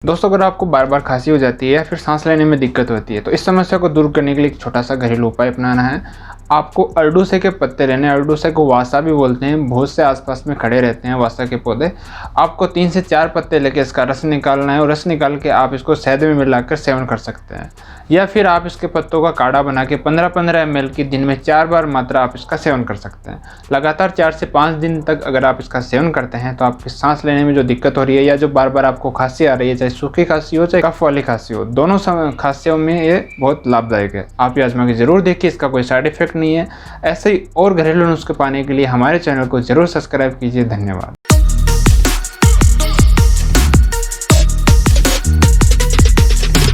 दोस्तों, अगर आपको बार बार खांसी हो जाती है या फिर सांस लेने में दिक्कत होती है तो इस समस्या को दूर करने के लिए एक छोटा सा घरेलू उपाय अपनाना है। आपको अरडूसे के पत्ते लेने हैं। अरडूसे को वासा भी बोलते हैं। बहुत से आसपास में खड़े रहते हैं वासा के पौधे। आपको 3 से 4 पत्ते लेके इसका रस निकालना है और रस निकाल के आप इसको शहद में मिलाकर सेवन कर सकते हैं, या फिर आप इसके पत्तों का काढ़ा बना के 15-15 ml की दिन में 4 बार मात्रा आप इसका सेवन कर सकते हैं। लगातार 4 से 5 दिन तक अगर आप इसका सेवन करते हैं तो आपकी सांस लेने में जो दिक्कत हो रही है या जो बार बार आपको खांसी आ रही है, चाहे सूखी खांसी हो चाहे कफ वाली खांसी हो, दोनों खांसियों में ये बहुत लाभदायक है। आप ये आजमा के ज़रूर देखिए, इसका कोई साइड इफेक्ट नहीं है। ऐसे ही और घरेलू नुस्खे पाने के लिए हमारे चैनल को ज़रूर सब्सक्राइब कीजिए। धन्यवाद।